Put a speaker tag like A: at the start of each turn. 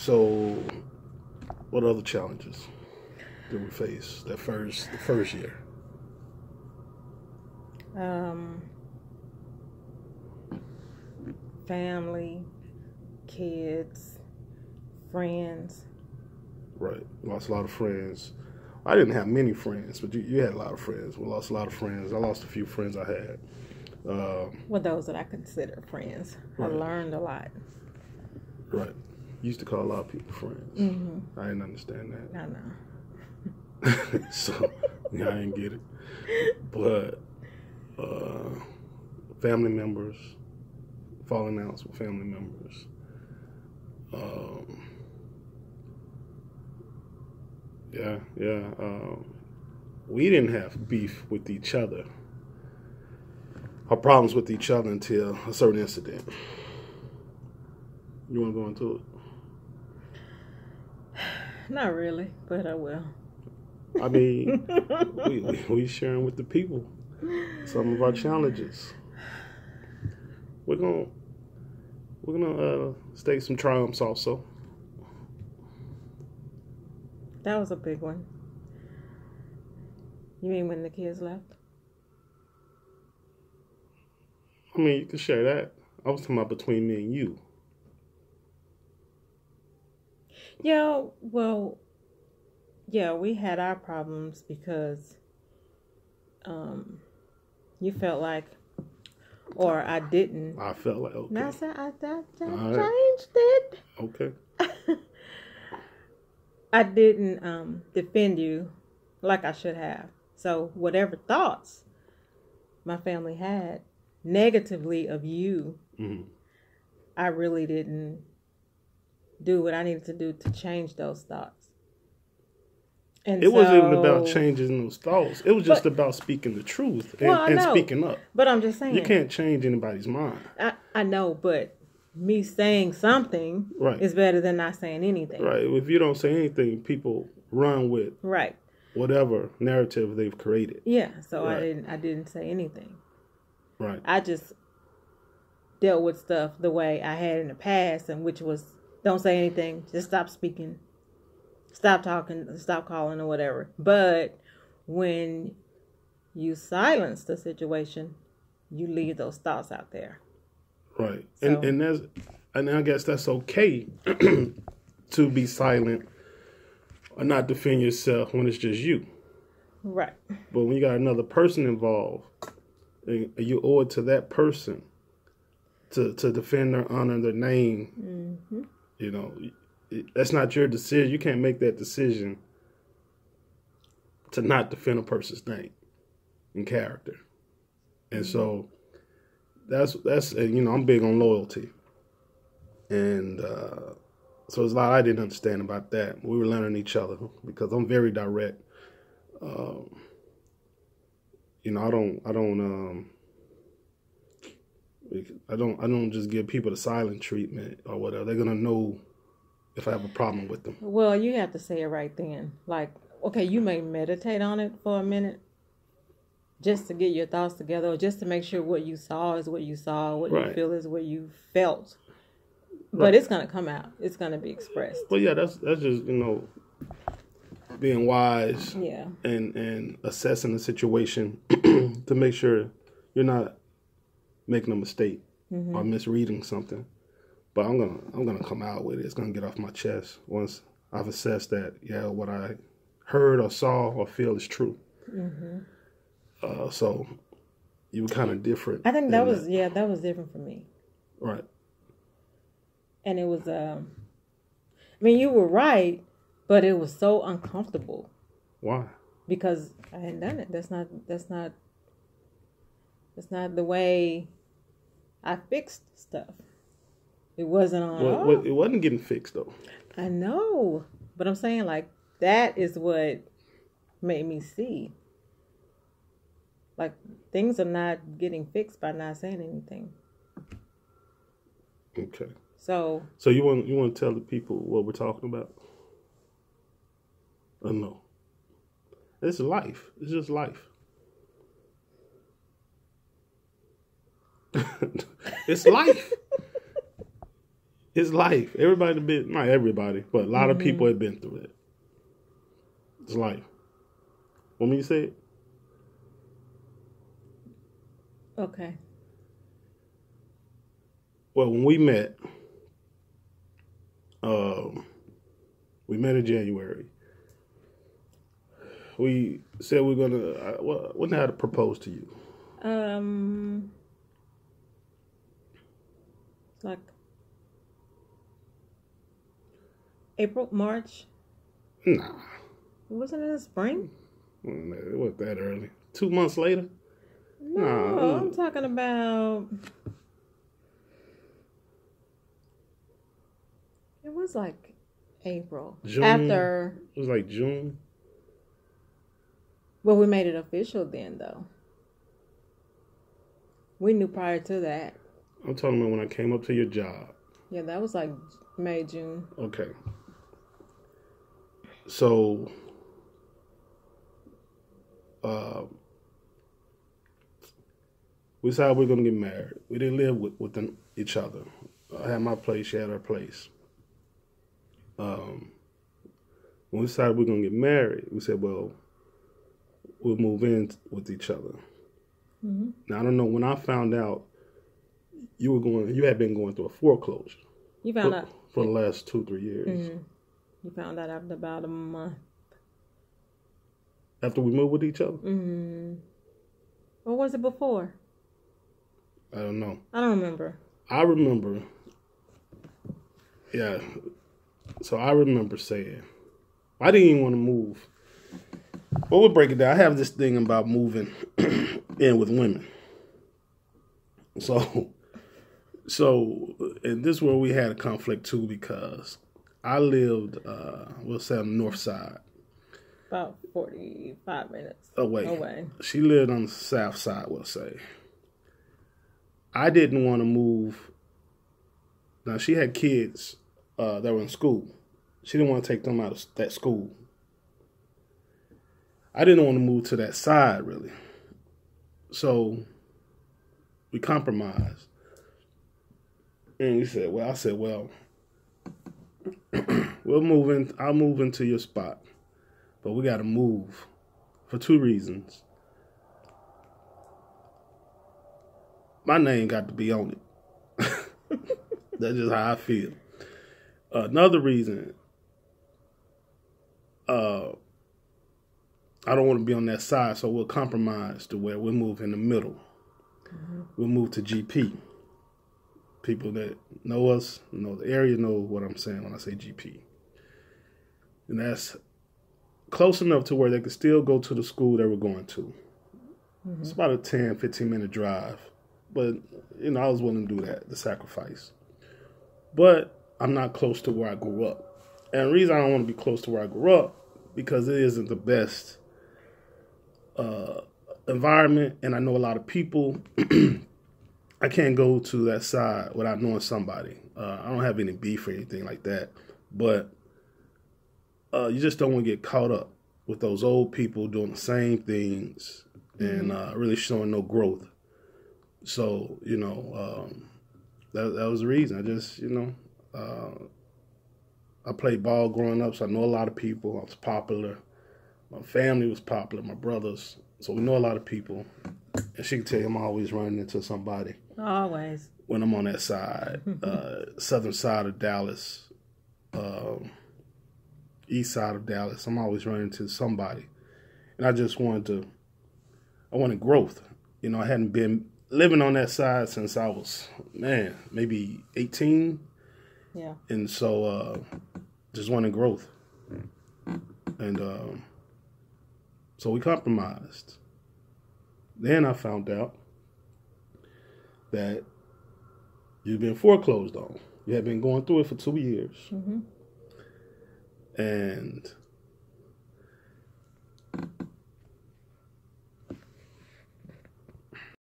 A: So, what other challenges did we face the first year?
B: Family, kids, friends.
A: Right. Lost a lot of friends. I didn't have many friends, but you had a lot of friends. We lost a lot of friends. I lost a few friends I had.
B: Well, those that I consider friends.
A: Right.
B: I learned a lot.
A: Right. Used to call a lot of people friends.
B: Mm-hmm.
A: I didn't understand that.
B: I know.
A: So, yeah, I didn't get it. But family members, falling outs with family members. We didn't have beef with each other or problems with each other until a certain incident. You want to go into it?
B: Not really, but I will.
A: I mean, we sharing with the people some of our challenges. We're gonna state some triumphs also.
B: That was a big one. You mean when the kids left?
A: I mean, you can share that. I was talking about between me and you.
B: Yeah, well, yeah, we had our problems because you felt like, or I didn't.
A: I felt like, okay.
B: Now, I
A: All
B: changed it.
A: Okay.
B: I didn't defend you like I should have. So whatever thoughts my family had negatively of you,
A: Mm-hmm.
B: I really didn't do what I needed to do to change those thoughts. And
A: it wasn't even about changing those thoughts. It was just about speaking the truth and speaking up.
B: But I'm just saying.
A: You can't change anybody's mind.
B: I know, but me saying something is better than not saying anything.
A: Right. If you don't say anything, people run with whatever narrative they've created.
B: Yeah. So I didn't say anything.
A: Right.
B: I just dealt with stuff the way I had in the past, and which was don't say anything, just stop speaking, stop talking, stop calling or whatever. But when you silence the situation, you leave those thoughts out there.
A: Right. So, and I guess that's okay to be silent or not defend yourself when it's just you.
B: Right.
A: But when you got another person involved, you owe it to that person to defend their honor, their name. Mm-hmm. You know, that's not your decision. You can't make that decision to not defend a person's name and character. And so that's you know, I'm big on loyalty. And so there's a lot I didn't understand about that. We were learning each other because I'm very direct. You know, I don't just give people the silent treatment or whatever. They're gonna know if I have a problem with them.
B: Well, you have to say it right then. Like, okay, you may meditate on it for a minute, just to get your thoughts together, or just to make sure what you saw is what you saw, what you feel is what you felt. But it's gonna come out. It's gonna be expressed.
A: Well, yeah, that's just, you know, being wise.
B: Yeah.
A: And assessing the situation to make sure you're not making a mistake or misreading something. But I'm gonna come out with it. It's gonna get off my chest once I've assessed that. Yeah, what I heard or saw or feel is true. Mm-hmm. So you were kind of different.
B: I think that was different for me.
A: Right.
B: And it was I mean, you were right, but it was so uncomfortable.
A: Why?
B: Because I hadn't done it. That's not the way I fixed stuff. It wasn't on.
A: Well, it wasn't getting fixed though.
B: I know, but I'm saying like that is what made me see. Like things are not getting fixed by not saying anything.
A: Okay.
B: So
A: you want to tell the people what we're talking about? Or no? It's life. It's just life. It's life. It's life. Everybody been, not everybody, but a lot of people have been through it. It's life. Want me to say it?
B: Okay.
A: Well, when we met in January. We said we're gonna. When did I propose to you?
B: Like April, March.
A: Nah.
B: Wasn't it in the spring?
A: It wasn't that early. 2 months later.
B: No,
A: nah,
B: I'm talking about. It was like April.
A: June.
B: After.
A: It was like June.
B: Well, we made it official then, though. We knew prior to that.
A: I'm talking about when I came up to your job.
B: Yeah, that was like May, June.
A: Okay. So, we decided we were going to get married. We didn't live with each other. I had my place, she had her place. When we decided we were going to get married, we said, well, we'll move in with each other.
B: Mm-hmm.
A: Now, I don't know, when I found out you had been going through a foreclosure.
B: You found out?
A: For the last 2-3 years.
B: Mm-hmm. You found out after about a month.
A: After we moved with each other?
B: Mm-hmm. Or was it before?
A: I don't know.
B: I don't remember.
A: I remember, yeah. So I remember saying, I didn't even want to move. Well, we'll break it down. I have this thing about moving in with women. So, and this is where we had a conflict too, because I lived, we'll say on the north side.
B: About 45 minutes
A: away. She lived on the south side, we'll say. I didn't want to move. Now, she had kids that were in school. She didn't want to take them out of that school. I didn't want to move to that side, really. So, we compromised. And I said, well, we'll move in. I'll move into your spot. But we got to move for 2 reasons. My name got to be on it. That's just how I feel. Another reason, I don't want to be on that side, so we'll compromise to where we'll move in the middle. Mm-hmm. We'll move to GP. People that know us, know the area, know what I'm saying when I say GP. And that's close enough to where they could still go to the school they were going to. Mm-hmm. It's about a 10, 15-minute drive. But, I was willing to do that, the sacrifice. But I'm not close to where I grew up. And the reason I don't want to be close to where I grew up, because it isn't the best environment, and I know a lot of people. I can't go to that side without knowing somebody. I don't have any beef or anything like that. But you just don't want to get caught up with those old people doing the same things and really showing no growth. So, that was the reason. I just, I played ball growing up, so I know a lot of people. I was popular. My family was popular, my brothers. So we know a lot of people. And she can tell you I'm always running into somebody.
B: Always.
A: When I'm on that side, southern side of Dallas, east side of Dallas, I'm always running into somebody. And I just wanted growth. I hadn't been living on that side since I was, maybe 18.
B: Yeah.
A: And so just wanted growth. And so we compromised. Then I found out that you've been foreclosed on. You had been going through it for 2 years. Mm-hmm. And